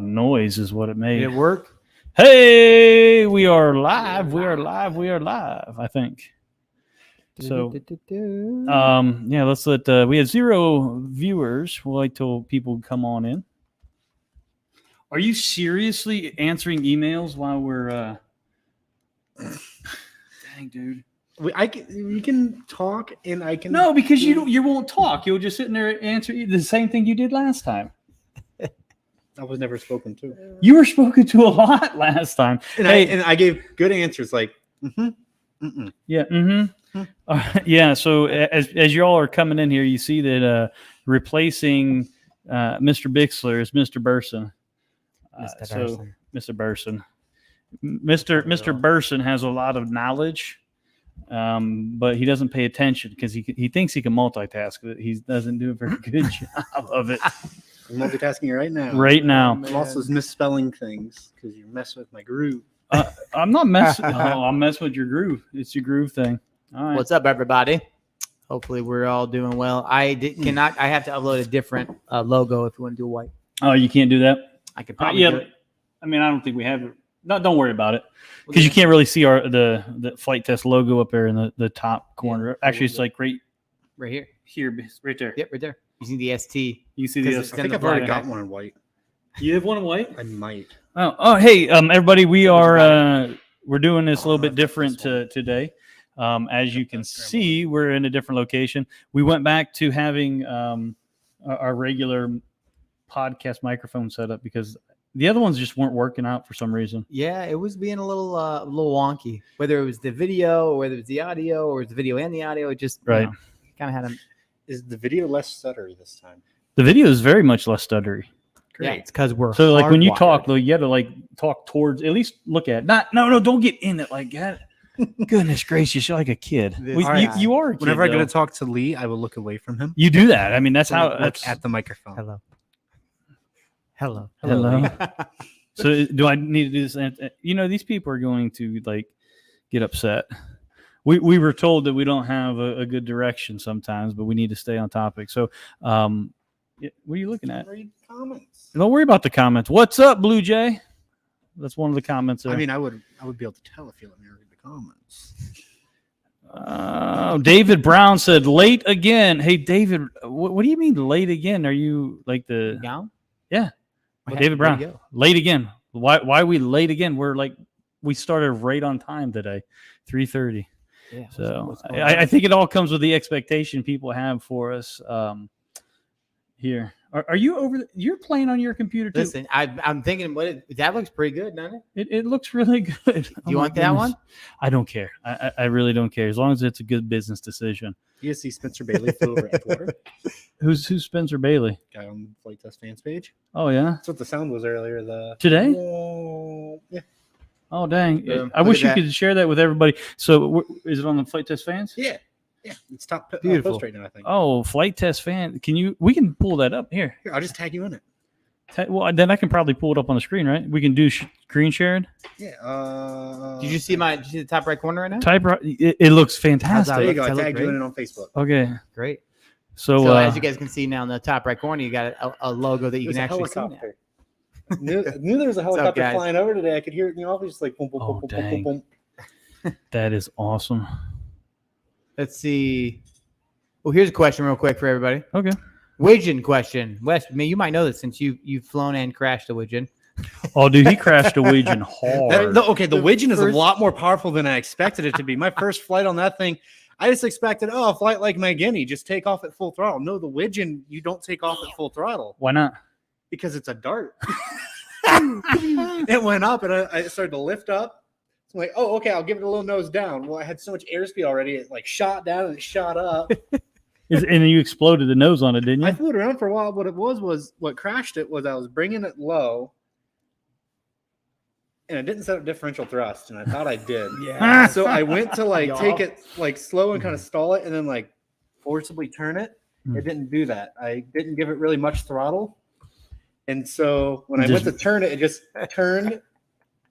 Noise is what it made. Did it work? Hey, we are live. We are live. We are live. I think. So, yeah. Let's let. We have 0 viewers. We'll wait till people come on in. Are you seriously answering emails while we're? Dang, dude. We can talk, and I can. No, because you won't talk. You'll just sit in there and answer the same thing you did last time. I was never spoken to. You were spoken to a lot last time. And I gave good answers like, yeah, yeah. So as y'all are coming in here, you see that replacing Mr. Bixler is Mr. Burson. Mr. Burson. Mr. Burson has a lot of knowledge, but he doesn't pay attention because he thinks he can multitask, but he doesn't do a very good job of it. I'm multitasking right now. Right now. I'm also misspelling things because you're messing with my groove. I'm not messing. I'm messing with your groove. It's your groove thing. All right. What's up, everybody? Hopefully, we're all doing well. I have to upload a different logo if you want to do white. Oh, you can't do that? I could probably do it. I mean, I don't think we have it. No, don't worry about it because you can't really see the flight test logo up there in the top corner. Yeah, actually, it's like right here, right there. Yep, right there. You see the ST. You see the ST. I think I've already got one in white. You have one in white? I might. Oh, hey, everybody, we're doing this a little bit different today. As you can see, we're in a different location. We went back to having our regular podcast microphone set up because the other ones just weren't working out for some reason. Yeah, it was being a little wonky. Whether it was the video, or whether it was the audio, or it was the video and the audio, it just kind of had a. Is the video less stuttery this time? The video is very much less stuttery. Great. Yeah, it's because we're so like when you talk though, you got to talk towards, at least look at it. No, don't get in it like that. Goodness gracious, you're like a kid. You are a kid. Whenever I go to talk to Lee, I will look away from him. You do that. I mean, that's how. That's at the microphone. Hello. So do I need to do this? These people are going to get upset. We were told that we don't have a good direction sometimes, but we need to stay on topic. So, what are you looking at? Read comments. Don't worry about the comments. What's up, Blue Jay? That's one of the comments there. I mean, I would be able to tell if you let me read the comments. David Brown said late again. Hey, David, what do you mean late again? Are you like the gown? Yeah, David Brown. Late again. Why are we late again? We started right on time today, 3:30. Yeah. So I think it all comes with the expectation people have for us here. Are you over? You're playing on your computer too. Listen, I'm thinking, that looks pretty good, doesn't it? It looks really good. Do you want that one? I don't care. I really don't care as long as it's a good business decision. You see Spencer Bailey flew over Edgewater. Who's Spencer Bailey? Guy on the Flight Test fans page. Oh yeah, that's what the sound was earlier. Today? Yeah. Oh dang! I wish you could share that with everybody. So, is it on the Flight Test fans? Yeah, it's top beautiful post right now. I think. Oh, Flight Test fan! We can pull that up here. I'll just tag you in it. Well, then I can probably pull it up on the screen, right? We can do screen sharing. Yeah. Did you see the top right corner right now? It looks fantastic. There you go. I tagged you in it on Facebook. Okay, great. So as you guys can see now in the top right corner, you got a logo that you can actually see now. Knew there was a helicopter flying over today. I could hear it in the office, like boom, boom, boom, boom, boom, boom. That is awesome. Let's see. Well, here's a question real quick for everybody. Okay. Widget question. Wes, you might know this since you've flown and crashed a Widget. Oh, dude, he crashed a Widget hard. The Widget is a lot more powerful than I expected it to be. My first flight on that thing, I just expected, a flight like my Guinea, just take off at full throttle. No, the Widget, you don't take off at full throttle. Why not? Because it's a dart. It went up and I started to lift up. So I'm like, okay, I'll give it a little nose down. Well, I had so much airspeed already, it shot down and it shot up. And you exploded the nose on it, didn't you? I flew it around for a while. What crashed it was I was bringing it low and I didn't set up differential thrust, and I thought I did. Yeah. So I went to take it slow and kind of stall it and then forcibly turn it. It didn't do that. I didn't give it really much throttle. And so when I went to turn it, it just turned.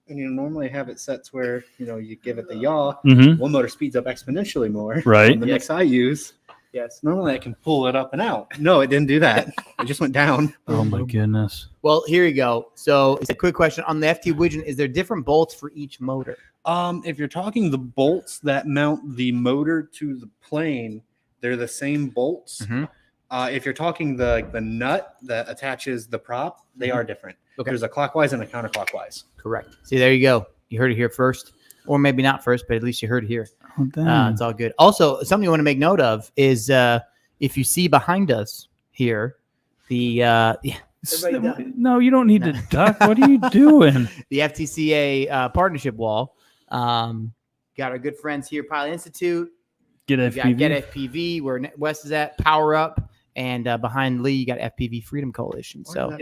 And normally I have it set to where you give it the yaw. Mm-hmm. One motor speeds up exponentially more. Right. The mix I use, Yes. Normally I can pull it up and out. No, it didn't do that. It just went down. Oh my goodness. Well, here you go. So it's a quick question on the FT Widget. Is there different bolts for each motor? If you're talking the bolts that mount the motor to the plane, they're the same bolts. Mhm. If you're talking the nut that attaches the prop, they are different. Okay. There's a clockwise and a counterclockwise. Correct. See, there you go. You heard it here first, or maybe not first, but at least you heard it here. It's all good. Also, something you want to make note of is if you see behind us here, the No, you don't need to duck. What are you doing? the FTCA partnership wall. Got our good friends here, Pilot Institute. Get We got FPV. Get FPV, where Wes is at, Power Up, and behind Lee, you got FPV Freedom Coalition. So,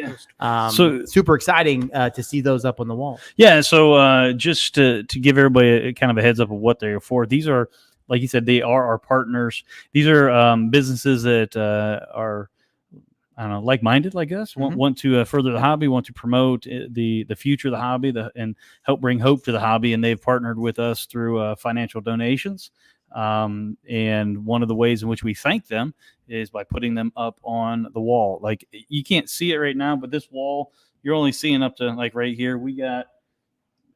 So- super exciting to see those up on the wall. Yeah, so just to give everybody kind of a heads up of what they're for, these are, like you said, they are our partners. These are businesses that are, I don't know, like-minded like us, want to further the hobby, want to promote the future of the hobby, and help bring hope to the hobby, and they've partnered with us through financial donations. And one of the ways in which we thank them is by putting them up on the wall. Like, you can't see it right now, but this wall, you're only seeing up to like right here. We got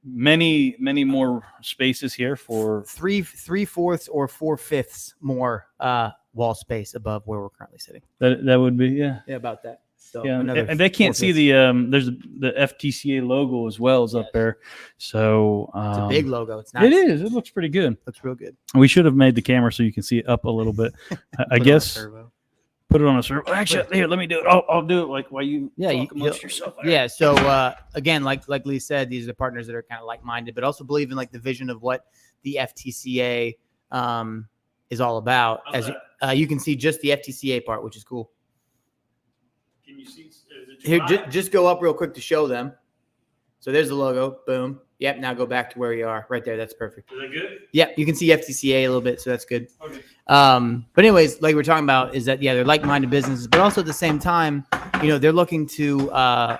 many more spaces here for 3/4 or 4/5 more wall space above where we're currently sitting. that would be, yeah. Yeah, about that. So Yeah, another and they can't see 4/5. there's the FTCA logo as well as up there. So It's a big logo. It's nice. It is. It looks pretty good. Looks real good. We should have made the camera so you can see it up a little bit. I guess put it on a servo. Actually, here, let me do it. I'll do it like while you talk amongst yourself. Yeah. So again, like Lee said, these are the partners that are kind of like-minded, but also believe in like the vision of what the FTCA is all about. As you can see, just the FTCA part, which is cool. Can you see? Here, just go up real quick to show them. So there's the logo. Boom. Yep. Now go back to where you are. Right there. That's perfect. Is that good? Yeah, you can see FTCA a little bit, so that's good. Okay. But anyways, like we're talking about, is that they're like-minded businesses, but also at the same time, they're looking to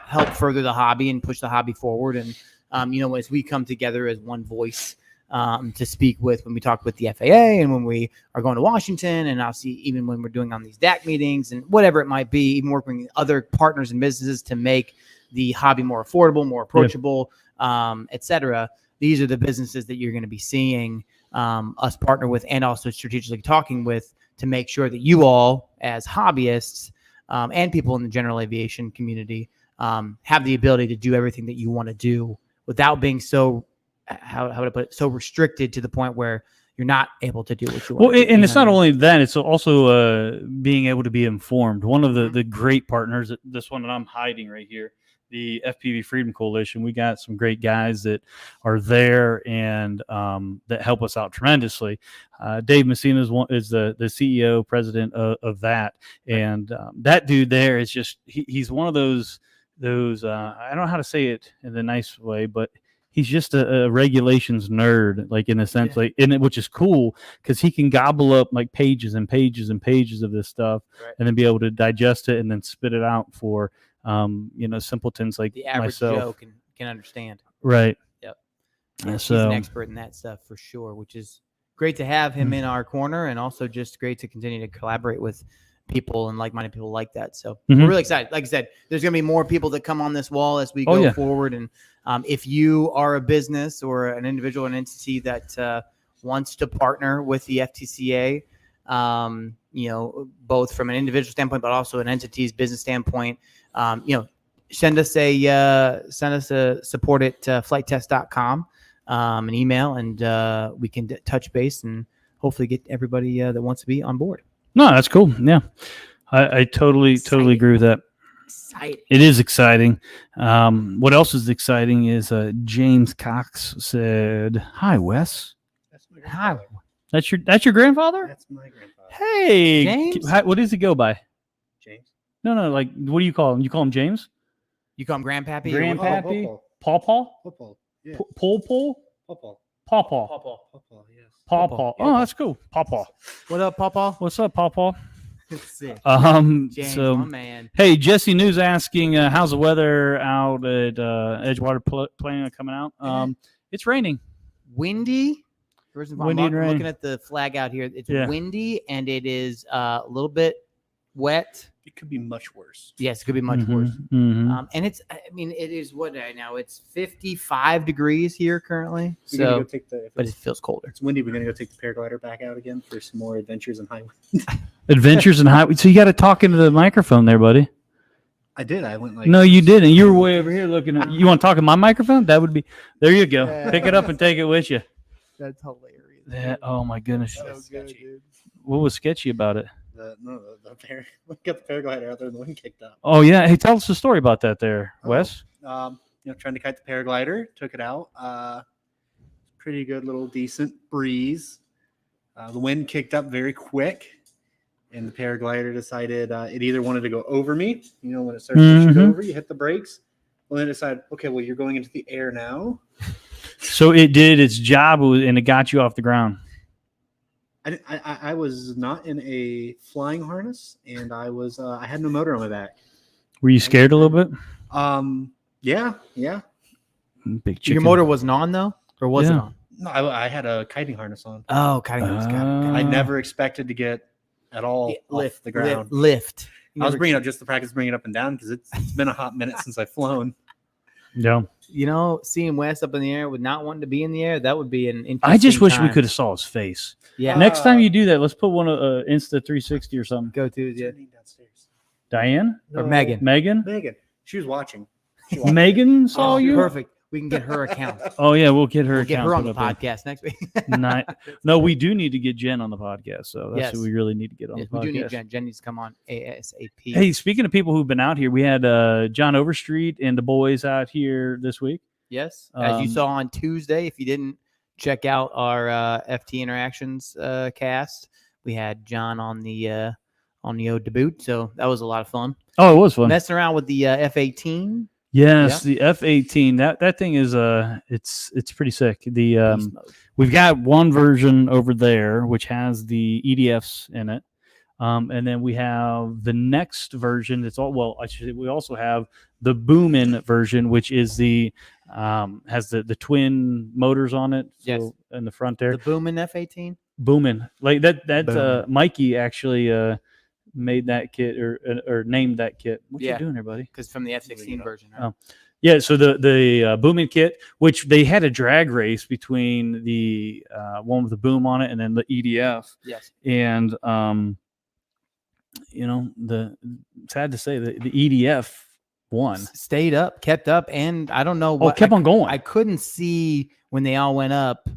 help further the hobby and push the hobby forward. And as we come together as one voice to speak with when we talk with the FAA and when we are going to Washington, and obviously even when we're doing on these DAC meetings and whatever it might be, even working with other partners and businesses to make the hobby more affordable, more approachable, et cetera. These are the businesses that you're going to be seeing us partner with, and also strategically talking with, to make sure that you all as hobbyists and people in the general aviation community have the ability to do everything that you want to do without being so, how would I put it, so restricted to the point where you're not able to do what you want. Well, and it's not only that; it's also being able to be informed. One of the great partners, this one that I'm hiding right here, the FPV Freedom Coalition. We got some great guys that are there and that help us out tremendously. Dave Messina is the CEO, president of that, and that dude there is just he's one of those I don't know how to say it in a nice way, but he's just a regulations nerd, like in a sense, which is cool because he can gobble up like pages and pages and pages of this stuff, and then be able to digest it and then spit it out for simpletons like the average myself. Joe can understand. Right. Yep. Yeah, He's an expert in that stuff for sure, which is great to have him in our corner, and also just great to continue to collaborate with people and like-minded people like that. So we're really excited. Like I said, there's going to be more people that come on this wall as we go forward. And if you are a business or an individual, an entity that wants to partner with the FTCA, both from an individual standpoint, but also an entity's business standpoint, send us a support at flighttest.com, an email, and we can touch base and hopefully get everybody that wants to be on board. No, that's cool. Yeah, I totally agree with that. Exciting. It is exciting. What else is exciting is James Cox said, "Hi, Wes." That's my Hi. grandfather. That's your grandfather? That's my grandfather. Hey, James? what does he go by? James. No, like, what do you call him? You call him James? You call him Grandpappy? Grandpappy? Oh, Paw? Popol. Yeah. Pole? Popol. Paw? Popol. Yes. Paw. Oh, that's cool. Paw. What up, Papa? What's up, Paw? Sick. James, my man. Hey, Jesse News asking, how's the weather out at Edgewater planning on coming out? It's raining. Windy, First and Windy foremost, and I'm rain. looking at the flag out here. It's Yeah. windy and it is a little bit wet. It could be much worse. Yes, it could be much Mhm, worse. mhm. And it's, I mean, it is what right now? It's 55 degrees here currently. We're gonna So, go take the. If but it it's, feels colder. it's windy. We're gonna go take the paraglider back out again for some more adventures in highway. Adventures in Highway. So you got to talk into the microphone there, buddy. I did. I went like. No, you didn't. You were way over here looking at. You want to talk in my microphone? That would be. There you go. Yeah. Pick it up and take it with you. That's hilarious. Yeah. Oh my goodness. So good, sketchy. dude. What was sketchy about it? We got the paraglider out there and the wind kicked up. Oh yeah. Hey, tell us the story about that there, Wes. Trying to kite the paraglider, took it out. Pretty good little decent breeze. The wind kicked up very quick, and the paraglider decided it either wanted to go over me. You know, when it starts to shoot over, you hit the brakes. Well, then it decided, okay, well, you're going into the air now. So it did its job and it got you off the ground. I was not in a flying harness, and I had no motor on my back. Were you scared a little bit? Yeah. Big chicken. Your motor wasn't on though, or was it Yeah. on? No, I had a kiting harness on. Oh, kiting harness. Got it. I never expected to get at all off the ground. Lift. I was bringing up just to practice bringing it up and down because it's been a hot minute since I've flown. Yeah. You know, seeing Wes up in the air with not wanting to be in the air, that would be an interesting I just wish we time. could have saw his face. Yeah. Next time you do that, let's put one Insta 360 or something. Go to yeah. Downstairs. Diane? Or Megan. Megan? Megan. She was watching. Megan saw Oh, you? perfect. We can get her account. Oh yeah, we'll get her We'll get account her on put the up podcast next week. there. No, we do need to get Jen on the podcast. So that's Yes. who we really need to get on Yes, the we podcast. do need Jen. Jen needs to come on ASAP. Hey, speaking of people who've been out here, we had John Overstreet and the boys out here this week. Yes, as you Um, saw on Tuesday, if you didn't check out our FT Interactions cast, we had John on the debut, so that was a lot of fun. Oh, it was fun. Messing around with the F-18. Yes, the F-18. That thing is it's pretty sick. The beast mode. we've got one version over there which has the EDFs in it. And then we have the next version. It's all well. Actually, we also have the Boomin version, which is the has the twin motors on it. Yes. So in the front there, The Boomin F-18. Boomin. Like that. Boomin'. Mikey actually made that kit or named that kit. What Yeah. you doing there, buddy? Because from the F-16 version. Right? Oh. Yeah, so the Boomin kit, which they had a drag race between the one with the boom on it and then the EDF, Yes. and sad to say the EDF won. Stayed up, kept up, and I don't know what Kept on going. I couldn't see when they all went up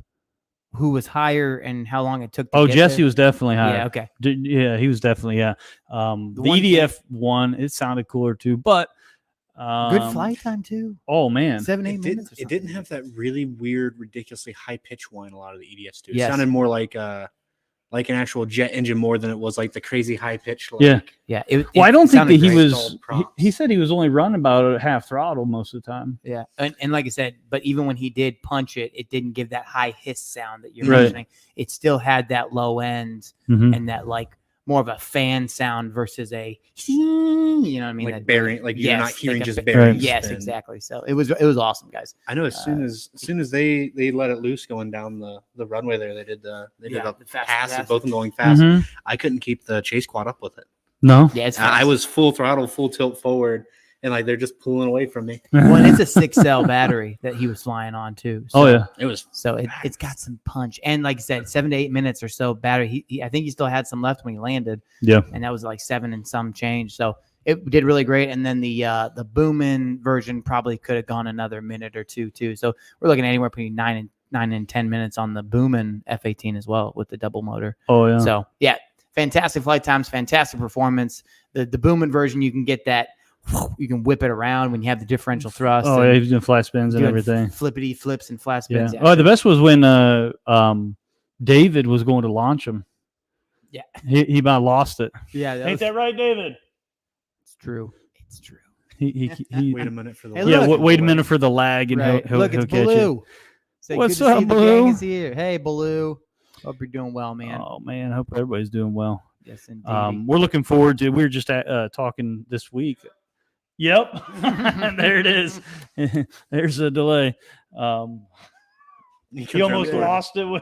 who was higher and how long it took to get Jesse there. was definitely higher. Yeah, okay. Yeah, he was definitely the one EDF won. It sounded cooler too, but Good flight time too. Oh man, 7-8 minutes. It didn't have that really weird, ridiculously high pitch whine a lot of the EDFs do. It Yes. sounded more like an actual jet engine more than it was like the crazy high pitched. Yeah. Yeah. Well, I don't think that sounded he great. was. Installed props. He said he was only running about at half throttle most of the time. Yeah, and like I said, but even when he did punch it, it didn't give that high hiss sound that you're Right. mentioning. It still had that low end Mhm. and that like more of a fan sound versus a, you know what I mean? Like That- bearing, like you're yes, not hearing like a just ba- bearings. Yes, spin. exactly. So it was awesome, guys. I know as soon as they let it loose going down the runway there, they did a the fast pass pass. of both of them going fast. Mhm. I couldn't keep the chase quad up with it. No. Yeah, it's I fast. was full throttle, full tilt forward, and like they're just pulling away from me. Well, and it's a 6-cell battery that he was flying on too. So, Oh yeah. It was So it's got some punch, and like I said, 7 to 8 minutes or so battery. I think he still had some left when he landed. Yeah. And that was like 7 and some change. So it did really great. And then the Boomin version probably could have gone another minute or two too. So we're looking at anywhere between 9 and 10 minutes on the Boomin F-18 as well with the double motor. Oh yeah. So yeah, fantastic flight times, fantastic performance. The Boomin version, you can get that. You can whip it around when you have the differential thrust. Oh and yeah. He was doing flat spins and doing everything. Flippity flips and flat Yeah. spins. Oh, the best was when David was going to launch him. Yeah. He about lost it. Yeah, Ain't that right, David? it's true. It's true. He wait a minute for the Hey, yeah. look. Wait a minute for the lag and Right. he'll Look, he'll it's catch it. Baloo. Say, What's good to up, see the Baloo? gang is here. Hey, Baloo. Hope you're doing well, man. Oh man, I hope everybody's doing well. Yes, indeed. We're looking forward to. We were just talking this week. Yep, there it is. There's a delay. He almost lost it when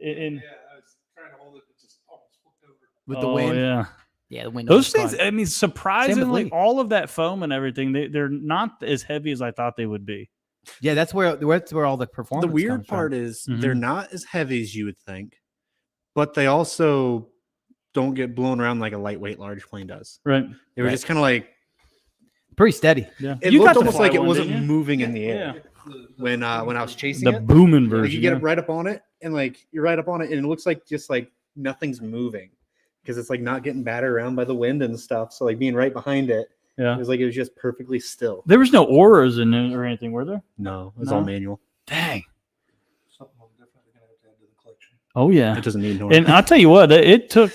In, I was trying to hold it, it just almost flipped over. with the oh, wind. yeah. Yeah, the wind. Those almost things, gone. I mean, surprisingly, Lee. all of that foam and everything, they're not as heavy as I thought they would be. Yeah, that's where all the performance. The weird comes from. part is Mhm. they're not as heavy as you would think, but they also don't get blown around like a lightweight large plane does. Right. They were Right. just kind of like pretty steady. Yeah. it You got looked to almost fly like it one, wasn't didn't you? moving in the air Yeah. when I was chasing The it. booming Like version. you get yeah. up right up on it, and like you're right up on it, and it looks like just like nothing's moving because it's like not getting battered around by the wind and stuff. So like being right behind it, Yeah. it was just perfectly still. There was no auras in it or anything, were there? No, it was No? all manual. Dang. Something I'm definitely going to have to add to the collection. Oh, yeah. It doesn't need no. And I'll tell you what, it took,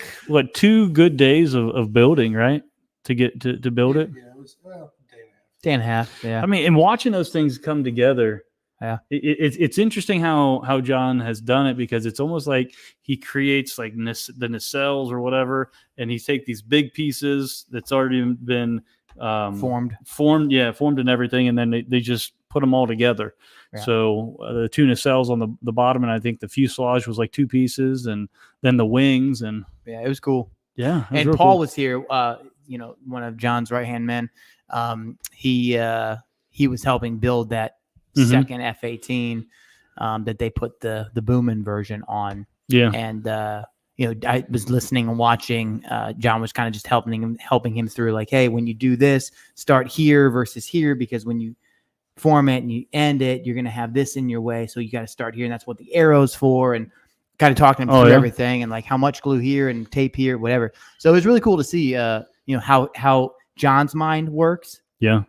2 good days of building, right? To get to build it. Yeah, it was day and a half. Day and a half. Yeah. I mean, and watching those things come together, Yeah. it's interesting how John has done it, because it's almost like he creates like the nacelles or whatever, and he take these big pieces that's already been Formed. formed and everything, and then they just put them all together. Yeah. So the 2 nacelles on the bottom, and I think the fuselage was like 2 pieces, and then the wings, and Yeah, it was cool. yeah. And Paul was here. One of John's right hand men. He was helping build that Mhm. second F-18 that they put the Boomin version on. yeah. And I was listening and watching. John was kind of just helping him through, like, hey, when you do this, start here versus here, because when you form it and you end it, you're going to have this in your way, so you got to start here, and that's what the arrow's for, and kind of talking him through everything, and like how much glue here and tape here, whatever. So it was really cool to see, how John's mind works. Yeah.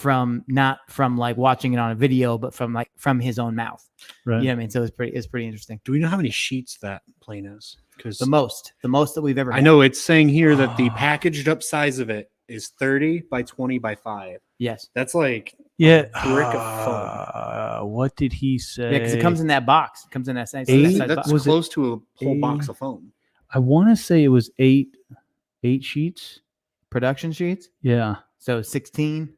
Not from like watching it on a video, but from his own mouth. Right. You know what I mean? So it's pretty interesting. Do we know how many sheets that plane is? Because The most that we've ever had. I know it's saying here that the packaged up size of it is 30 by 20 by 5. Yes. That's like Yeah. brick of What did he say? Yeah, because it comes in that box. It comes in that same Eight? size that's box. Was it close to a whole box eight? of foam. I want to say it was 8 sheets. Production sheets. Yeah. So 16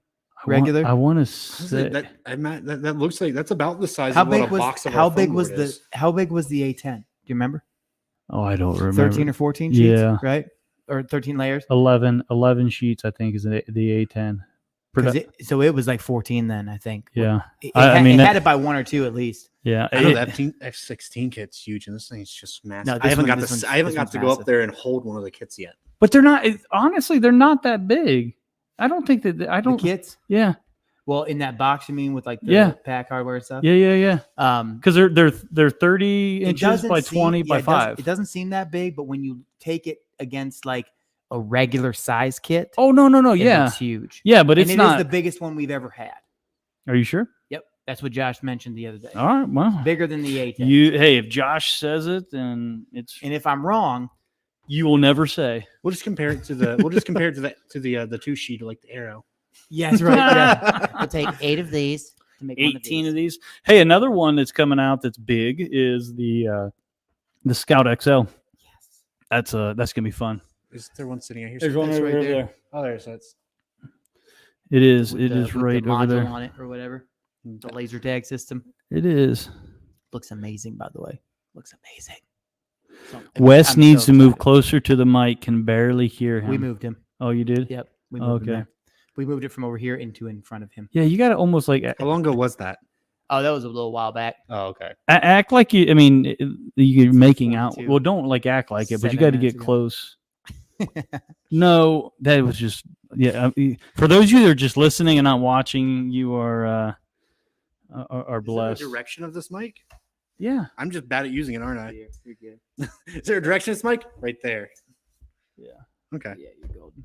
regular. I want to Honestly, say that looks like that's about the size How of what big a was box of how our big foam was board the is. how big was the A10? Do you remember? Oh, I don't remember. 13 or 14 sheets. Yeah. Right. Or 13 layers. 11 sheets, I think, is the A10. So it was like 14 then, I think. Yeah. It, I had, mean, it that- had it by 1 or 2 at least. Yeah. I know it- that F16 kit's huge, and this thing's just massive. No, I this haven't one- got this one's- I haven't this got one's to go massive. up there and hold one of the kits yet. but they're not. Honestly, they're not that big. I don't think that. I The don't. kits. Yeah. Well, in that box, you mean, with like the Yeah. pack hardware and stuff? Yeah. Um, Because they're 30 it inches doesn't by seem- 20 by yeah, 5. It doesn't seem that big, but when you take it against like a regular size kit, Oh no. it Yeah. looks huge. Yeah, but And it's it not. is the biggest one we've ever had. Are you sure? Yep, that's what Josh mentioned the other day. All right. Well, Bigger than the A10. hey, if Josh says it, then it's. And if I'm wrong, You will never say. We'll just compare it to the 2 sheet, like the arrow. yes, right. Yeah. I'll take 8 of these to make 18 of these. Hey, another one that's coming out that's big is the Scout XL. Yes. That's gonna be fun. Is there one sitting out here? There's one That's over right there. there. Oh, there's that's. It is. With It the- is with right the over module there. on it or whatever. The laser tag system It is. looks amazing, by the way. Looks amazing. So, Wes I'm needs so to move excited. closer to the mic. Can barely hear him. We moved him. Oh, you did? Yep. We moved him Okay. there. We moved it from over here into in front of him. Yeah, you got to almost like How long ago was that? Oh, that was a little while back. Oh, okay. act like you. I mean, you're making out. 42. Well, don't like act like it, but you 7 got to minutes get ago. close. No, that was just for those of you that are just listening and not watching, you are blessed. Is there a direction of this mic? Yeah. I'm just bad at using it, aren't I? You're good. Is there a direction of this mic? Right there. Yeah. Okay. Yeah, you're golden.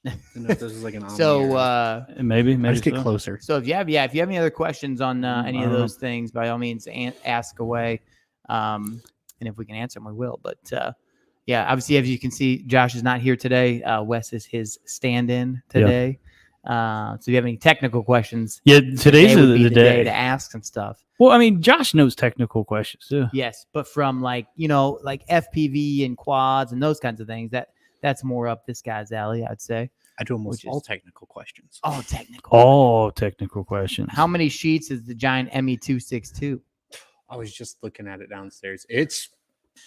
I didn't know if this was like an So, Maybe I just get so. closer. so if you have any other questions on any I of don't know. those things, by all means, ask away. And if we can answer them, we will. But yeah, obviously, as you can see, Josh is not here today. Wes is his stand-in today. So if you have any technical questions, Yeah, today's today would be the day day. to ask some stuff. Well, I mean, Josh knows technical questions too. Yes, but from like like FPV and quads and those kinds of things, that's more up this guy's alley, I'd say. I do almost Which is- all technical questions. Oh, technical. All technical questions. How many sheets is the giant ME262? I was just looking at it downstairs. It's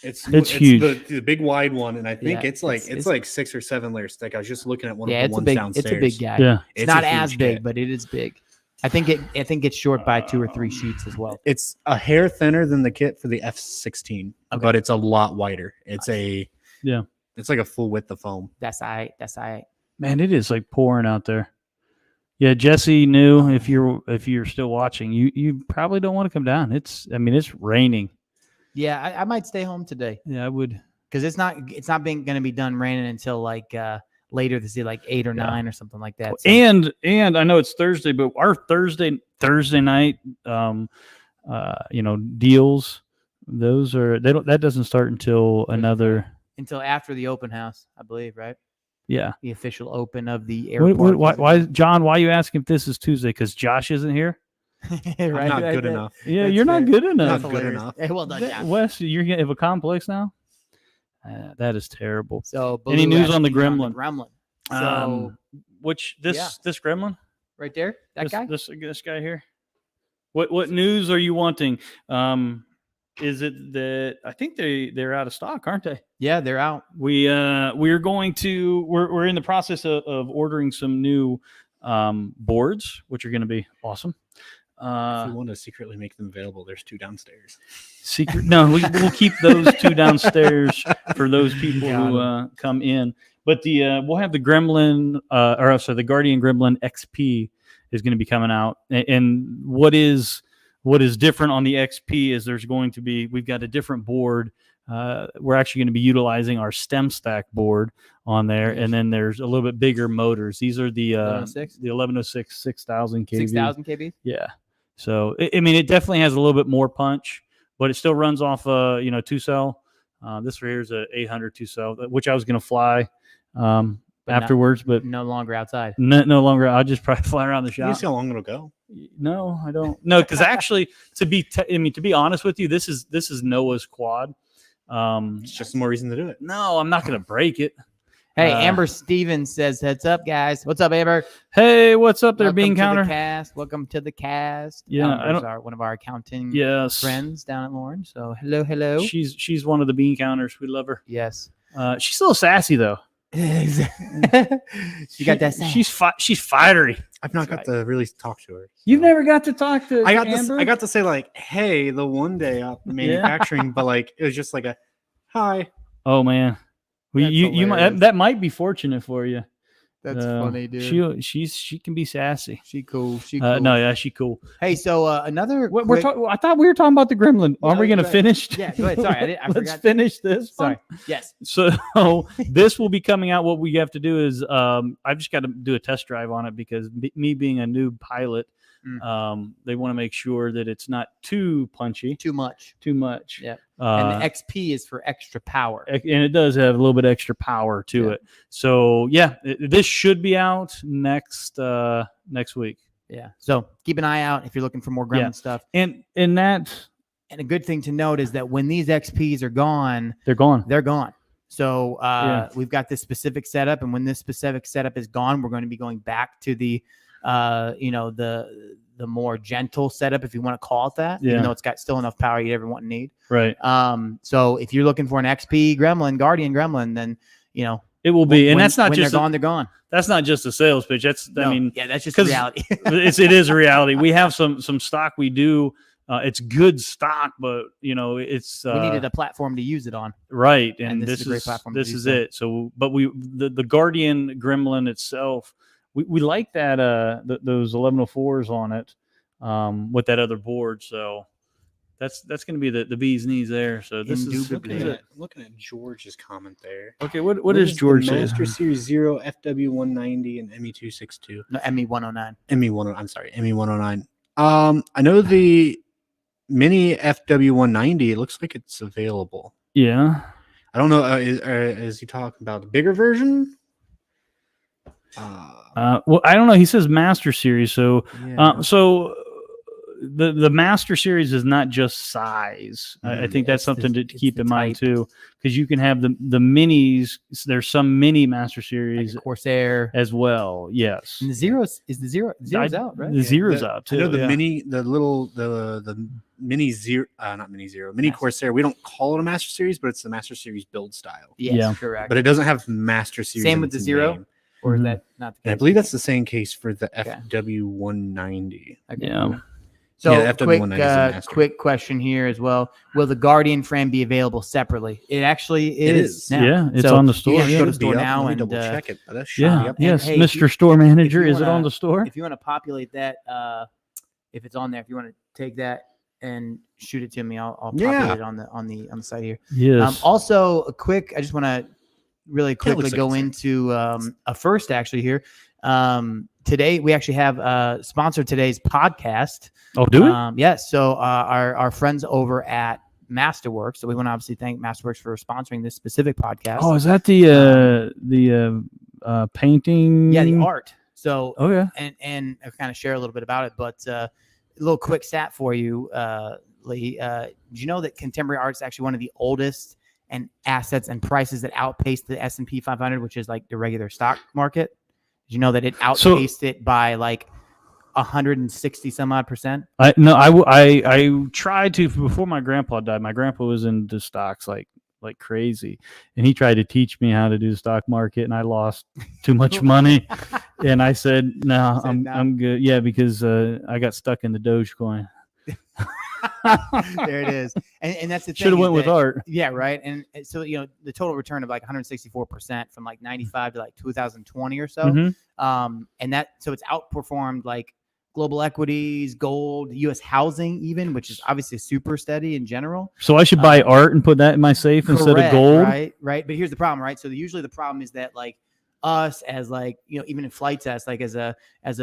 It's huge. The big wide one, and I think Yeah, it's like it's- it's like 6 or 7 layers thick. I was just looking at one Yeah, of it's the a ones big. downstairs. It's a big guy. Yeah. It's It's not a as huge big, kit. but it is big. I think it's short by 2 or 3 sheets as well. It's a hair thinner than the kit for the F16, Okay. but it's a lot wider. It's Yeah. it's like a full width of foam. That's all right. Man, it is like pouring out there. Yeah, Jesse knew if you're still watching, you probably don't want to come down. It's raining. Yeah, I might stay home today Yeah, I would. because it's not going to be done raining until like later this year, like 8 or 9 or something like that. So. And I know it's Thursday, but our Thursday night deals, those are that doesn't start until another Until after the open house, I believe, right? yeah. The official open of the airport. Why John, why are you asking if this is Tuesday? Because Josh isn't here? right, I'm not right, good that- enough. Yeah, That's you're not fair. good Not enough. good hilarious. enough. Hey, well done, John. Wes, you're gonna have a complex now? That is terrible. So Any Baloo news on the asking Gremlin? So This Gremlin? right there, that guy. This guy here. What news are you wanting? Is it that I think they're out of stock, aren't they? Yeah, they're out. We're going to we're in the process of ordering some new boards, which are going to be awesome. If we want to secretly make them available, there's 2 downstairs. Secret? No, we'll keep those 2 downstairs for those people who come in. But we'll have the Gremlin, the Guardian Gremlin XP is going to be coming out. And what is different on the XP is we've got a different board. We're actually going to be utilizing our stem stack board on there, and then there's a little bit bigger motors. These are the 1106 6000 kV. 6,000 kV. Yeah. So it definitely has a little bit more punch, but it still runs off 2-cell. This right here is a 800 2-cell, which I was going to fly afterwards, but No longer outside. no longer. I'll just probably fly around the You shop. see how long it'll go? No, I don't. No, because actually, to be honest with you, this is Noah's quad. It's just more reason to do it. No, I'm not going to break it. Hey, Amber Stevens says, "Heads up, guys. What's up, Amber? Hey, what's up there, Welcome bean to counter? the cast. Welcome to the cast. Yeah, Amber's one of our accounting Yes, friends down at Lauren. So hello. She's one of the bean counters. We love her. Yes. She's still sassy though. She got that. She's fiery. I've not got to really talk to her. You've never got to talk to Amber? I got to say like, hey, the one day up manufacturing, but like it was just like a hi. Oh man, well, That's you might hilarious. that might be fortunate for you. That's funny, dude. She can be sassy. She cool. She cool. No, yeah, she cool. Hey, so another. We're talking. I thought we were talking about the Gremlin. Aren't we going to right. finish? Yeah, go ahead. Sorry, I Let's forgot. finish this. Sorry. Yes. So this will be coming out. What we have to do is I've just got to do a test drive on it because me being a noob pilot, they want to make sure that it's not too punchy, Too much. Yeah. And the XP is for extra power. And it does have a little bit extra power to it. So yeah, this should be out next week. Yeah. So keep an eye out if you're looking for more Gremlin stuff. And a good thing to note is that when these XPs are gone, they're gone. They're gone. So we've got this specific setup, and when this specific setup is gone, we're going to be going back to the the more gentle setup, if you want to call it that, even though it's got still enough power you'd ever want and need. Right. So if you're looking for an XP Gremlin, Guardian Gremlin, then it will be, and that's not when just they're gone. They're gone. That's not just a sales pitch. That's that's just 'cause reality. it is a reality. We have some stock we do. It's good stock, but it's we needed a platform to use it on. right, and this is a great platform to This do is so. it. So, but the Guardian Gremlin itself, we like that those 1104s on it with that other board. So that's going to be the bee's knees there. So this Indubitably. is Looking at George's comment there. okay. What is George the say? Master Series 0, FW190, and ME262. No, ME109. I'm sorry, ME109. I know the Mini FW190. It looks like it's available. Yeah. I don't know. Is he talking about the bigger version? Well, I don't know. He says Master Series, so Yeah. so the Master Series is not just size. I think that's It's something to it's keep the in mind type. too, because you can have the minis. There's some mini Master Like Series a Corsair. as well. Yes, And the zeros out, right? The zeros the- out too. I know the yeah. mini, the mini zero, not mini zero, mini Master- Corsair. We don't call it a Master Series, but it's the Master Series build style. Yes, Yeah. correct. But it doesn't have Master Series. Same in with the its Zero? name. Or is Mhm. that not the And I case? believe that's the same case for the Okay. FW190. Okay, Yeah. cool. So Yeah, the quick, FW190 is the Master. quick question here as well. Will the Guardian frame be available separately? It actually It is. is. Now. Yeah, it's So on the you store. can Yeah. go to the Should be store up. now Let me and double check it. But that should Yeah, be up. yes, hey, if Mr. Store Manager, you is it on wanna- the store? if you want to populate that, if it's on there, if you want to take that and shoot it to me, I'll Yeah. populate it on the site here. Yes. Also, I just want to really quickly looks like go it's into a first actually here. Today we actually have sponsored today's podcast. Oh, do we? Yes. So our friends over at Masterworks. So we want to obviously thank Masterworks for sponsoring this specific podcast. Oh, is that the painting? Yeah, the art. So Oh yeah. and I'll kind of share a little bit about it, but a little quick stat for you, Lee. Did you know that contemporary art is actually one of the oldest and assets and prices that outpaced the S&P 500, which is like the regular stock market? Did you know that it outpaced it by like 160 some odd percent? I tried to before my grandpa died. My grandpa was into stocks like crazy, and he tried to teach me how to do the stock market, and I lost too much money. And I said, "No, I'm good." Yeah, because I got stuck in the Dogecoin. There it is, and that's the thing. Should have is went with that- art. Yeah, right. And so the total return of like 164% from like 95 to like 2020 or so. Mhm. And so it's outperformed like global equities, gold, U.S. housing, even, which is obviously super steady in general. So I should buy art and put that in my safe instead of Correct, gold. right. But here's the problem, right? So usually the problem is that like us as like even in flight test, like as a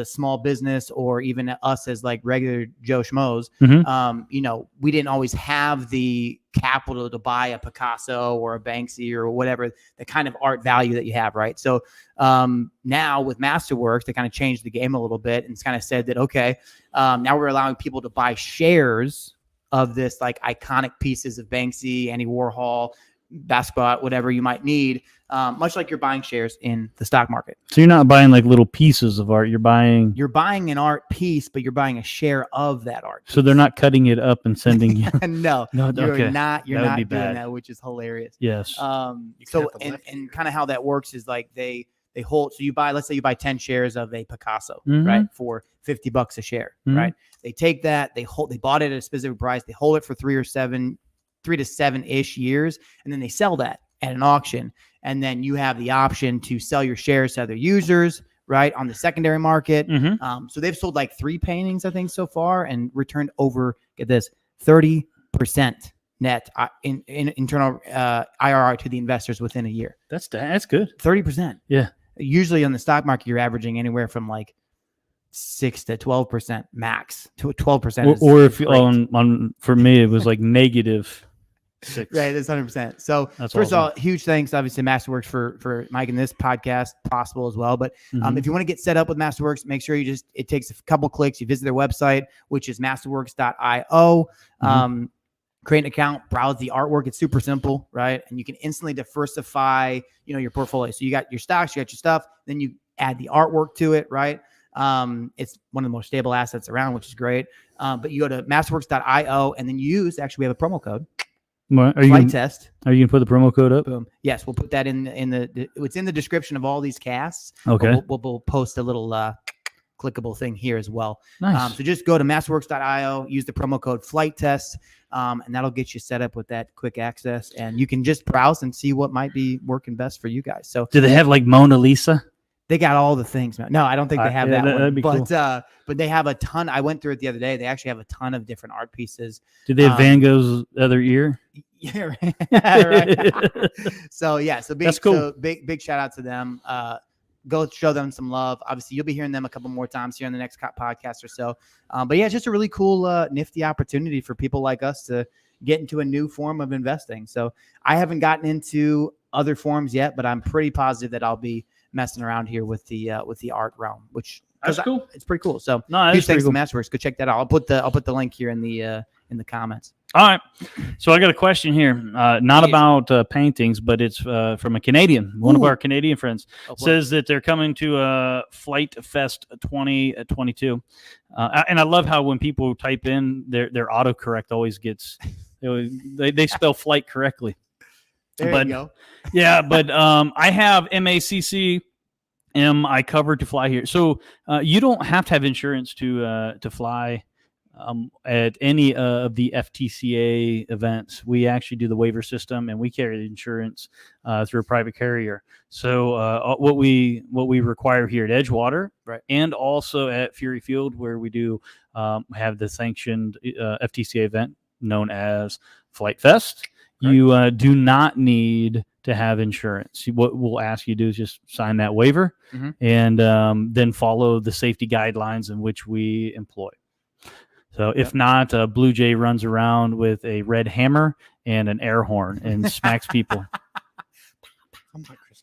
small business, or even us as like regular Joe Schmoes, Mhm. we didn't always have the capital to buy a Picasso or a Banksy or whatever, the kind of art value that you have, right? So now with Masterworks, they kind of changed the game a little bit, and it's kind of said that okay, now we're allowing people to buy shares of this like iconic pieces of Banksy, Andy Warhol, basketball, whatever you might need, much like you're buying shares in the stock market. So you're not buying like little pieces of art. You're buying. You're buying an art piece, but you're buying a share of that art. So they're not cutting it up and sending you. No, No, you're okay. not. You're That would not be doing bad. that, which is hilarious. Yes. So have the and left kind of how that works is like they hold. So let's say you buy 10 shares of a Picasso, Mhm. right, for $50 a share, Mhm. right? They take that, they bought it at a specific price, they hold it for 3 to 7-ish years, and then they sell that at an auction, and then you have the option to sell your shares to other users, right, on the secondary market. Mhm. So they've sold like 3 paintings, I think, so far, and returned over, get this, 30% net in internal IRR to the investors within a year. That's good. 30%. Yeah. Usually on the stock market, you're averaging anywhere from like 6 to 12% max. To 12%. Or if great. on for me it was like -6. Right, that's 100%. So That's first of all, awesome. huge thanks, obviously, to Masterworks for making this podcast possible as well. But Mhm. if you want to get set up with Masterworks, make sure it takes a couple clicks. You visit their website, which is masterworks.io. Create an account, browse the artwork. It's super simple, right? And you can instantly diversify, your portfolio. So you got your stocks, you got your stuff, then you add the artwork to it, right? It's one of the most stable assets around, which is great. But you go to masterworks.io and then we have a promo code. What, Flight test. Are you gonna put the promo code up? Boom. Yes, we'll put that it's in the description of all these casts. Okay. We'll post a little clickable thing here as well. Nice. So just go to masterworks.io, use the promo code flight test, and that'll get you set up with that quick access. And you can just browse and see what might be working best for you guys. So Do they have like Mona Lisa? they got all the things, man. No, I don't think they have yeah, that one. that'd be But cool. but they have a ton. I went through it the other day. They actually have a ton of different art pieces. Did they have Van Gogh's other ear? Yeah, right. So That's cool. big shout out to them. Go show them some love. Obviously, you'll be hearing them a couple more times here in the next podcast or so. But yeah, it's just a really cool, nifty opportunity for people like us to get into a new form of investing. So I haven't gotten into other forms yet, but I'm pretty positive that I'll be messing around here with the art realm, which That's cool. It's pretty cool. So No, that's huge thanks pretty to Masterworks. Go check that out. I'll put the link here in the comments. All right. So I got a question here, not about paintings, but it's from a Canadian, one of our Canadian friends. Says that they're coming to Flight Fest 2022. And I love how when people type in, their autocorrect always gets, they spell flight correctly. There you go. Yeah, but I have MACC. Am I covered to fly here? So you don't have to have insurance to fly at any of the FTCA events. We actually do the waiver system, and we carry the insurance through a private carrier. So what we require here at Edgewater, right, and also at Fury Field, where we do have the sanctioned FTCA event known as Flight Fest. Right. You do not need to have insurance. What we'll ask you to do is just sign that waiver, and then follow the safety guidelines in which we employ. So if not, Blue Jay runs around with a red hammer and an air horn and smacks people.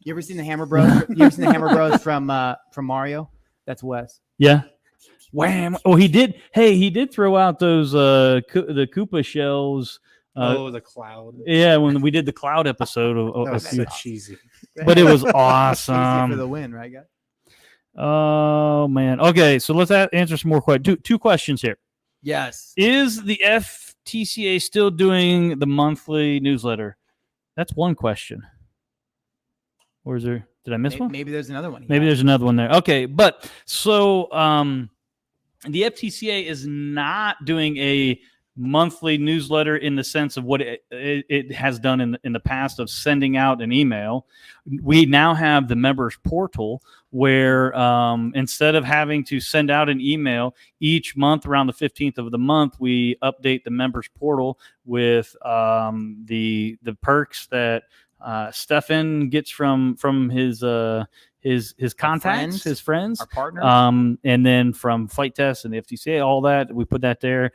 You ever seen the Hammer Bros? You ever seen the Hammer Bros from Mario? That's Wes. Yeah. Wham! Oh, he did. Hey, he did throw out those the Koopa shells. The cloud. Yeah, when we did the cloud episode. That was so cheesy. But it was awesome. For the win, right, guys? Oh, man. Okay, so let's answer some more questions. Two questions here. Yes. Is the FTCA still doing the monthly newsletter? That's one question. Or is there? Did I miss one? Maybe there's another one. Maybe there's another one there. Okay, but so the FTCA is not doing a monthly newsletter in the sense of what it has done in the past of sending out an email. We now have the members portal where instead of having to send out an email each month around the 15th of the month, we update the members portal with the perks that Stefan gets from his contacts, his friends, our partners, and then from Flight Test and the FTCA, all that we put that there.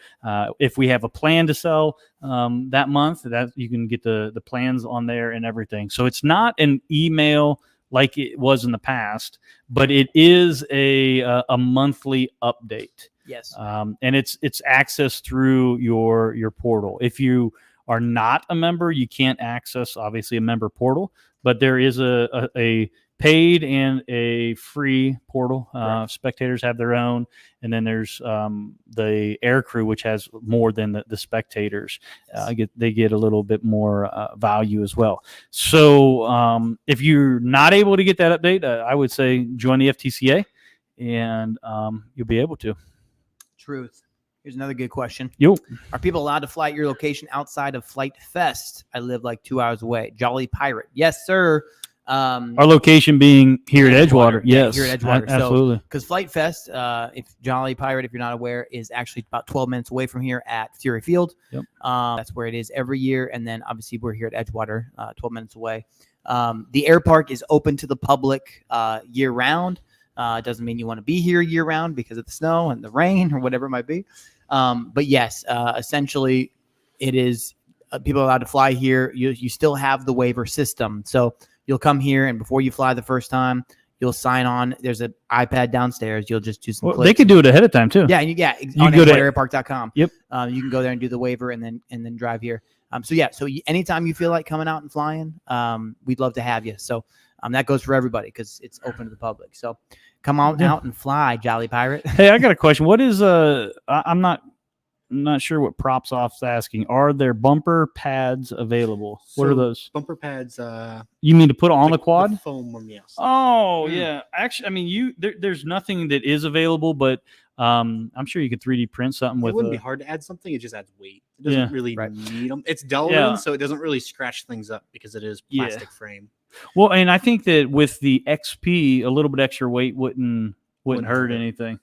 If we have a plan to sell that month, that you can get the plans on there and everything. So it's not an email like it was in the past, but it is a monthly update. Yes, and it's accessed through your portal. If you are not a member, you can't access obviously a member portal, but there is a paid and a free portal. Right. Spectators have their own, and then there's the air crew, which has more than the spectators. They get a little bit more value as well. So if you're not able to get that update, I would say join the FTCA, and you'll be able to. Truth. Here's another good question. Yo. Are people allowed to fly at your location outside of Flight Fest? I live like 2 hours away. Jolly Pirate. Yes, sir. Our location being here at Edgewater. Yes, here at Edgewater. Absolutely. Because Flight Fest, if Jolly Pirate, if you're not aware, is actually about 12 minutes away from here at Fury Field. Yep. That's where it is every year. And then obviously we're here at Edgewater, 12 minutes away. The air park is open to the public year round. It doesn't mean you want to be here year round because of the snow and the rain or whatever it might be. But yes, essentially it is people are allowed to fly here. You still have the waiver system. So you'll come here, and before you fly the first time, you'll sign on. There's an iPad downstairs. You'll just do some clicks. They could do it ahead of time too. Yeah, you on go to airpark.com. Yep. You can go there and do the waiver, and then drive here. So anytime you feel like coming out and flying, we'd love to have you. So that goes for everybody because it's open to the public. So come on out and fly, Jolly Pirate. Hey, I got a question. What is I'm not sure what Props Off's asking. Are there bumper pads available? What are those? Bumper pads. You mean to put on the quad? The foam one, yes. Oh, yeah. Actually, I mean, there's nothing that is available, but I'm sure you could 3D print something with. It wouldn't be hard to add something. It just adds weight. It doesn't really need them. It's Delrin, so it doesn't really scratch things up because it is plastic frame. Well, and I think that with the XP, a little bit extra weight wouldn't hurt anything.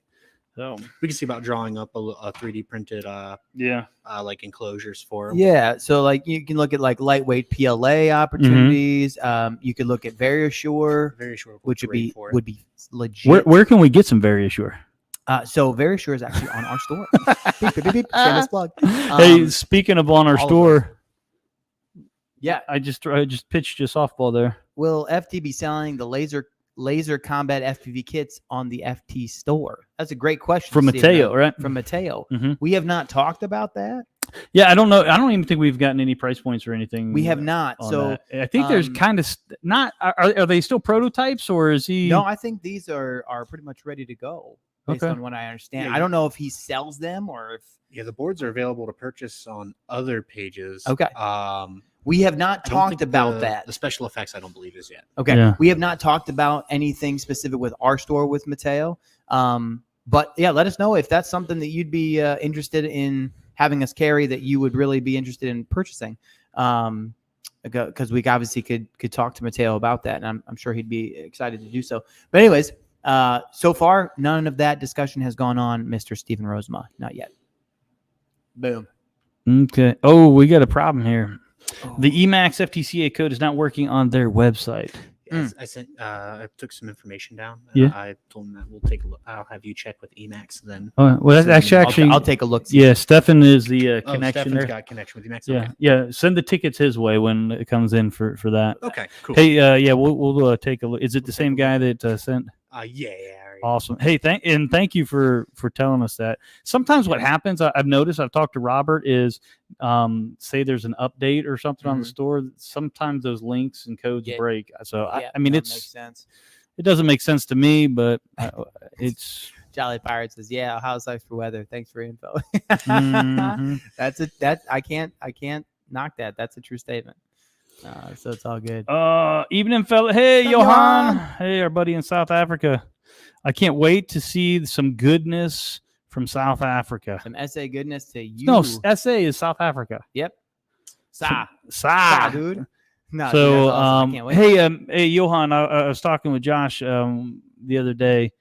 So we can see about drawing up a 3D printed, like enclosures for them. Yeah, so like you can look at like lightweight PLA opportunities. You could look at VariAssure, which would be legit. Where can we get some VariAssure? So VariAssure is actually on our store. Beep, beep, beep, beep. Shameless plug. Hey, speaking of on our store, yeah, I just pitched you a softball there. Will FT be selling the laser laser combat FPV kits on the FT store? That's a great question. From Stephen. Mateo, right? From Mateo. Mhm. We have not talked about that. Yeah, I don't know. I don't even think we've gotten any price points or anything. We have not. on So that. I think there's kind of not. Are they still prototypes, or is he? no, I think these are pretty much ready to go based Okay. on what I understand. Yeah, I don't know if he sells them or if Yeah, the boards are available to purchase on other pages. Okay. We have not I don't talked think about the- that. The special effects, I don't believe is yet. Okay. Yeah. We have not talked about anything specific with our store with Mateo. But yeah, let us know if that's something that you'd be interested in having us carry, that you would really be interested in purchasing. Because we obviously could talk to Mateo about that, and I'm sure he'd be excited to do so. But anyways, so far, none of that discussion has gone on, Mr. Stephen Rosema. Not yet. Boom. Okay. Oh, we got a problem here. The Emacs FTCA code is not working on their website. Yes, I took some information down. Yeah. I told them that we'll take a look. I'll have you check with Emacs then. Oh, well, that's I'll- actually. I'll take a look. Yeah, Stefan is the Oh, connection Stefan's there. got connection with Emacs. Yeah, Okay. yeah. Send the tickets his way when it comes in for that. Okay. Cool. Hey, yeah, we'll take a look. Is it the same guy that sent? Yeah. Awesome. Hey, thank you for telling us that. Sometimes what happens, I've noticed, I've talked to Robert, is say there's an update or something on the store. Sometimes those links and codes Yeah. break. So Yeah, I mean, that makes sense. it doesn't make sense to me, but it's Jolly Pirate says, "Yeah, how's life for weather? Thanks for info." Mhm. I can't knock that. That's a true statement. So it's all good. Evening, fella. Hey, What's up, Johan. Johan? Hey, our buddy in South Africa. I can't wait to see some goodness from South Africa. Some SA goodness to you. No, SA is South Africa. Yep. Sa, Dude. No, So, dude, that's awesome. I can't wait. hey, Johan, I was talking with Josh the other day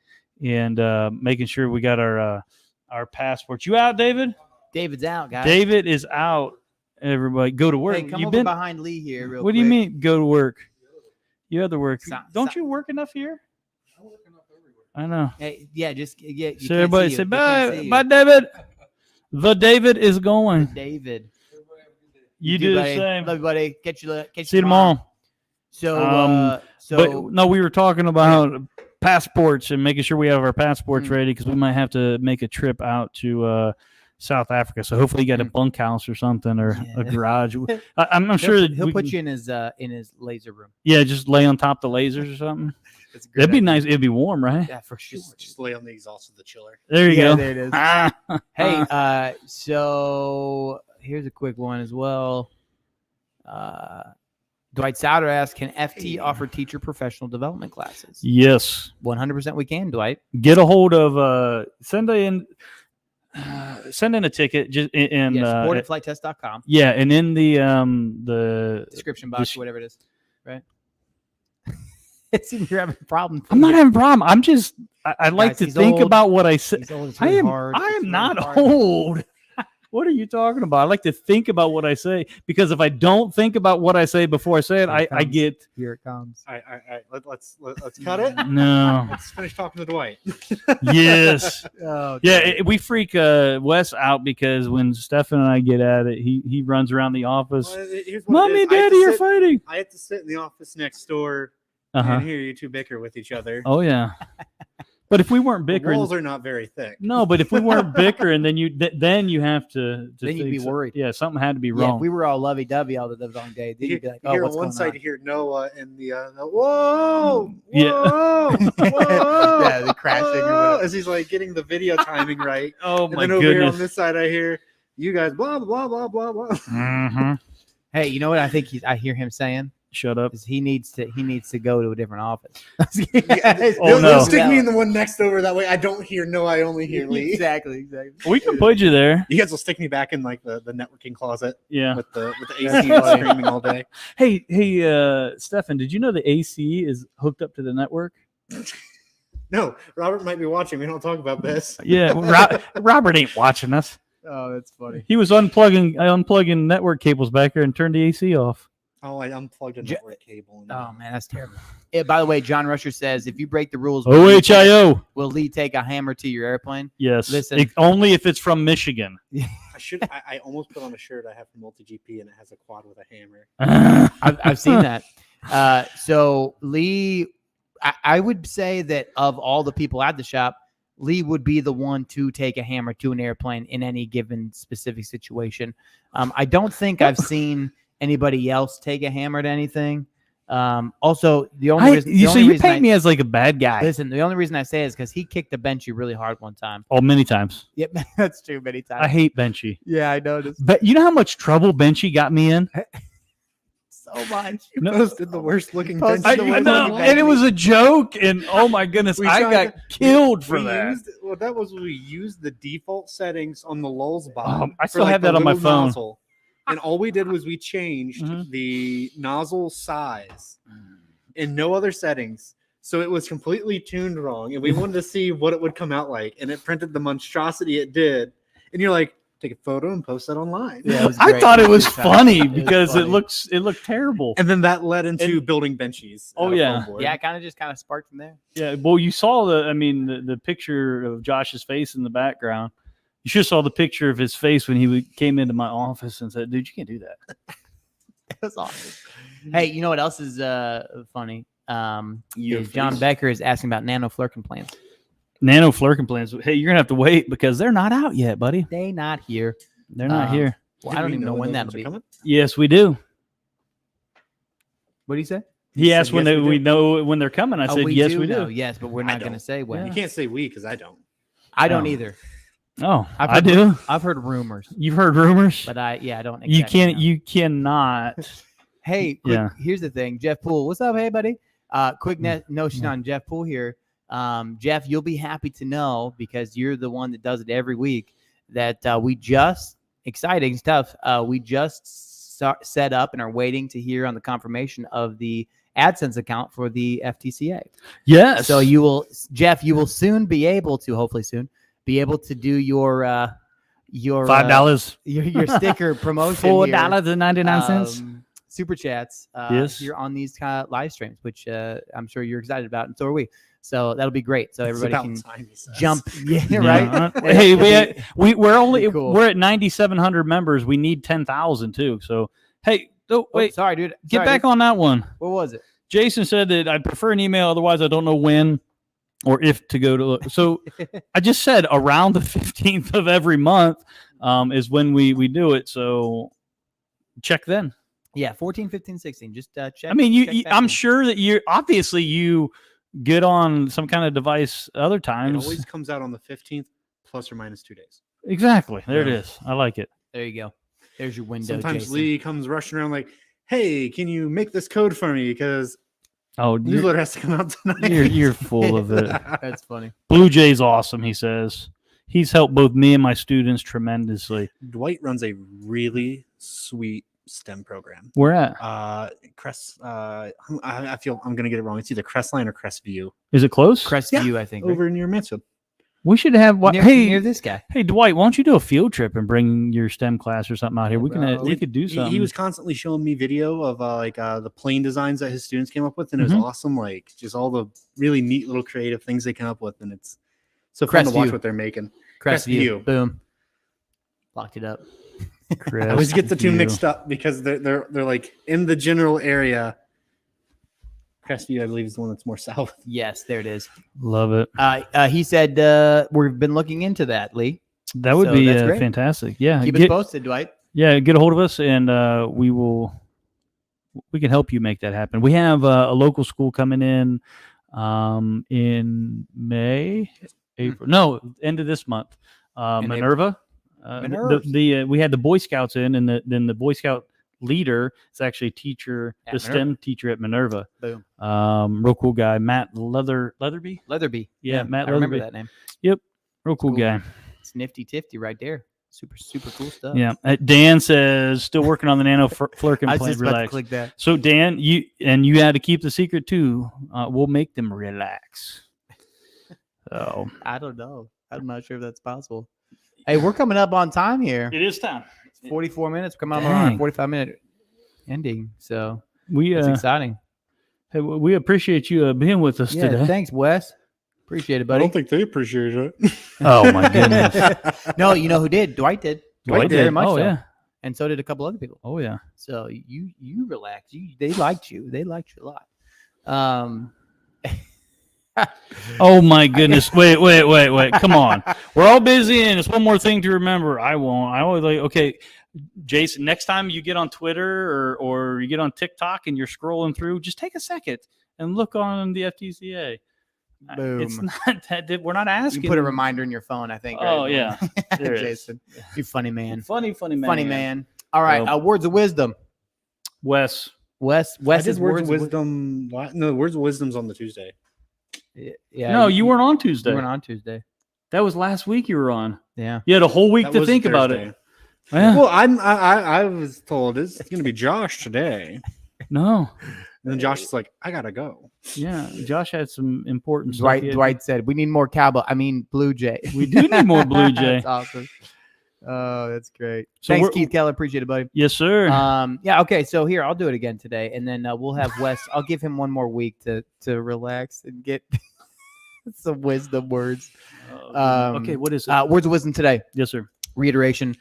and making sure we got our passports. You out, David? David's out, guys. David is out. Everybody, go to work. Hey, come you over been? behind Lee here, real What quick. do you mean, go to work? You have to work. Sa- Don't sa- you work enough here? I'm looking up everywhere. I know. Hey, yeah, just yeah. You So can't everybody see say you. They can't bye, see you. bye, David. The David is going. David. Everybody have a good day. You do the buddy. same. Love you, buddy. Catch you See you tomorrow. So, But no, we were talking about passports and making sure we have our passports ready because we might have to make a trip out to South Africa. So hopefully, you got a bunkhouse or something or a Yeah. garage. I'm sure that he'll we put can- you in his laser room. Yeah, just lay on top of the lasers or something. That's a great That'd be idea. nice. It'd be warm, right? Yeah, for sure. Just lay on the exhaust of the chiller. There you Yeah, go. there it is. Ah. Hey, so here's a quick one as well. Dwight Souter asks, "Can FT offer teacher professional development classes?" Yes. 100% we can, Dwight. Get a hold of send in a ticket just in Support at flighttest.com. yeah, and in the Description box, sh- whatever it is. Right? It seems you're having a problem. I'm not having a problem. I'm just I like Guys, to he's think old. about what I say. He's old, it's I really am hard. I It's am really not hard. old. What are you talking about? I like to think about what I say because if I don't think about what I say before I say it, I comes. get Here it comes. All right. Let's cut it. no. Let's finish talking to Dwight. Yes. Oh, Yeah, we freak Wes out because when Stefan and I get at it, he runs around the office. Well, here's what it Mommy is. and Daddy are fighting. I have to sit in the office next door Uh-huh. and hear you two bicker with each other. Oh yeah. But if we weren't The bickering, walls are not very thick. no. But if we weren't bickering, then you have to. Then you'd think be so- worried. Yeah, something had to be Yeah, wrong. if we were all lovey-dovey all the long day, then You you'd be like, you "Oh, hear what's on one going side, on?" you hear Noah, and the whoa, Yeah. whoa, whoa, Yeah, the crashing or whoa, whatever. as he's like getting the video timing right. oh And my then over here on goodness. this side, I hear you guys blah blah blah blah blah. Mhm. Hey, you know what I think I hear him saying Shut up. is he needs to go to a different office. Oh, no. They'll stick me in the one next over. That way, I don't hear Noah. I only hear Lee. Exactly. We can put you there. You guys will stick me back in like the networking closet Yeah. with the That's AC funny. screaming all day. Hey, Stefan, did you know the AC is hooked up to the network? No, Robert might be watching. We don't talk about this. Yeah, Robert ain't watching us. Oh, that's funny. He was unplugging network cables back there and turned the AC off. Oh, I unplugged a network cable. And Oh man, that's terrible. Yeah, by the way, John Rusher says if you break the rules, OHIO. will Lee take a hammer to your airplane? Yes. Listen. Only if it's from Michigan. I almost put on a shirt I have from Multi GP and it has a quad with a hammer. I've seen that. So Lee, I would say that of all the people at the shop, Lee would be the one to take a hammer to an airplane in any given specific situation. I don't think I've seen anybody else take a hammer to anything. Also, the only reason you paint me as like a bad guy. listen, the only reason I say it is because he kicked the benchy really hard one time. Oh, many times. Yep, that's true. Many times. I hate Benchy. Yeah, I noticed But you know how much trouble Benchy got me in? so much. You No. posted the worst looking Posted bench. the I worst know, looking and it was a joke, and oh my goodness, We I tried got killed for we that. Used, well, that was we used the default settings on the lulls bottom. I for, still have the that on my little phone. Nozzle. And all we did was we changed Mhm. the nozzle size in no other settings. So it was completely tuned wrong. And we wanted to see what it would come out like. And it printed the monstrosity it did. And you're like, take a photo and post that online. Yeah, it was I great. thought it was Good time. funny It was because funny. it looked terrible. And then that led into And- building benchies. Oh, out of yeah. foam board. Yeah, it kind of sparked from there. Yeah, well, you saw the picture of Josh's face in the background. You should have saw the picture of his face when he came into my office and said, "Dude, you can't do that." It was awesome. Hey, you know what else is funny? Your Is John face. Becker is asking about nano flirkin plants. Nano flirkin plants. Hey, you're gonna have to wait because they're not out yet, buddy. They not here. They're not here. Well, Do I don't we even know when those that'll ones are be. coming? Yes, we do. What do you say? He said asked when yes, we we do. know when they're coming. I said yes, we know, do. yes, but we're I not going to don't. say when. You can't say we because I don't. I don't No. either. Oh, I've I heard- do. I've heard rumors, You've heard rumors, but I don't. you exactly can't. know. You cannot. Hey, quick, Yeah. here's the thing, Jeff Poole. What's up, hey buddy? Quick notion on Jeff Poole here. Jeff, you'll be happy to know because you're the one that does it every week. That we just exciting stuff. We just set up and are waiting to hear on the confirmation of the AdSense account for the FTCA. Yes. So you will, Jeff, you will soon be able to, hopefully soon, be able to do your $5. your sticker promotion. $4.99. Super chats. Yes. Here on these kind of live streams, which I'm sure you're excited about, and so are we. So that'll be great. So everybody can jump. Yeah, right. Hey, we're only Cool. we're at 9,700 members. We need 10,000 too. So hey, Oh, wait, sorry, dude. get Sorry, back dude. on that one. What was it? Jason said that I'd prefer an email. Otherwise, I don't know when or if to go to look. So I just said around the 15th of every month is when we do it. So check then. Yeah, 14, 15, 16. Just check. I mean, check back I'm in. sure that you get on some kind of device other It times. always comes out on the 15th, plus or minus 2 days. Exactly. There it Yeah. is. I like it. There you go. There's your window. Sometimes Jason. Lee comes rushing around like, "Hey, can you make this code for me? Because Oh, newsletter has to come out tonight." you're full of it. That's funny. Blue Jay's awesome, he says. He's helped both me and my students tremendously. Dwight runs a really sweet STEM program. Where at? Crest. I feel I'm gonna get it wrong. It's either Crestline or Crestview. Is it close? Crestview, I think. Right? Over near Mansfield. We should have what? Near, Hey, near this guy. hey, Dwight, why don't you do a field trip and bring your STEM class or something out here? We can bro. we could do something. He was constantly showing me video of the plane designs that his students came up with, and it was Mhm. awesome. Like just all the really neat little creative things they come up with, and it's so fun to watch Crestview. what they're making. Crestview. Crestview. Boom. Locked it up. I always get the two Crestview. mixed up because they're like in the general area. Crestview, I believe, is the one that's more south. Yes, there it is. Love it. He said we've been looking into that, Lee. That would So be that's great. fantastic. Yeah, Keep us get, posted, Dwight. get a hold of us, and we can help you make that happen. We have a local school coming in May, April. No, end of this month. In Minerva. Minerva. We had the Boy Scouts in, and then the Boy Scout leader is actually a teacher, At the STEM teacher at Minerva. Boom. Real cool guy, Matt Leatherby. Leatherby. Yeah, Matt I remember Leatherby. that name. Real cool Cool. guy. It's nifty tifty right there. Super, super cool stuff. Yeah. Dan says still working on the nano flirkin I was plant. just about to Relax. click that. So Dan, you had to keep the secret too. We'll make them relax. So I don't know. I'm not sure if that's possible. Hey, we're coming up on time here. it is time. 44 minutes. Come on, our Dang. 45-minute ending. So We it's exciting. hey, we appreciate you being with us Yeah, today. thanks, Wes. Appreciate it, I buddy. don't think they appreciate it. Oh my goodness. No, you know who did? Dwight did. Dwight very did. much Oh so. yeah. And so did a couple other people. Oh yeah. So you relax. They liked you. They liked you a lot. Oh my goodness! Wait! Come on, we're all busy, and it's one more thing to remember. I won't. I always like. Okay, Jason. Next time you get on Twitter or you get on TikTok and you're scrolling through, just take a second and look on the FTCA. It's Boom. not that we're not asking. You put a reminder in your phone, I think. Oh right? yeah, there it is. Jason, you funny man. Funny man. Funny man. All right, Well, words of wisdom. Wes. Wes I is did words of wisdom. No, words of wisdom's on the Tuesday. Yeah. No, you weren't on Tuesday. You weren't on Tuesday. That was last week. You were on. Yeah. You had a whole week That to was think about Thursday. it. Yeah. Well, I was told it's going to be Josh today, No. and then Josh is like, I gotta go. Yeah. Josh had some important stuff. Dwight said, "We need more Blue Jay. We do need more Blue Jay. That's awesome. Oh, that's great. So Thanks, we're- Keith Keller. Appreciate it, buddy. Yes, sir. Yeah. Okay. So here, I'll do it again today, and then we'll have Wes. I'll give him one more week to relax and get some wisdom words. Okay. What is it? Words of wisdom today. Yes, sir. Reiteration.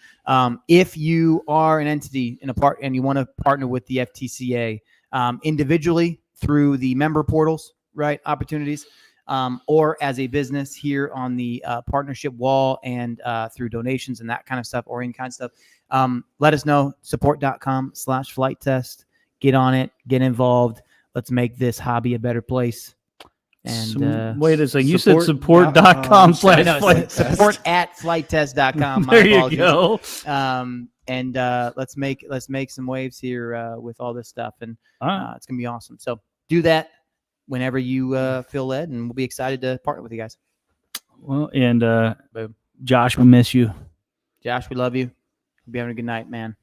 If you are an entity in a part and you want to partner with the FTCA individually through the member portals, right? Opportunities, or as a business here on the partnership wall and through donations and that kind of stuff or in kind stuff, let us know. Support.com/flight test. Get on it. Get involved. Let's make this hobby a better place. And wait a second. You said support- support.com I slash know, flight test. support at flighttest.com. My There you apologies. go. And let's make some waves here with all this stuff, and All right. it's gonna be awesome. So do that whenever you feel led, and we'll be excited to partner with you guys. Well, and Boom. Josh, we miss you. Josh, we love you. Hope you're having a good night, man.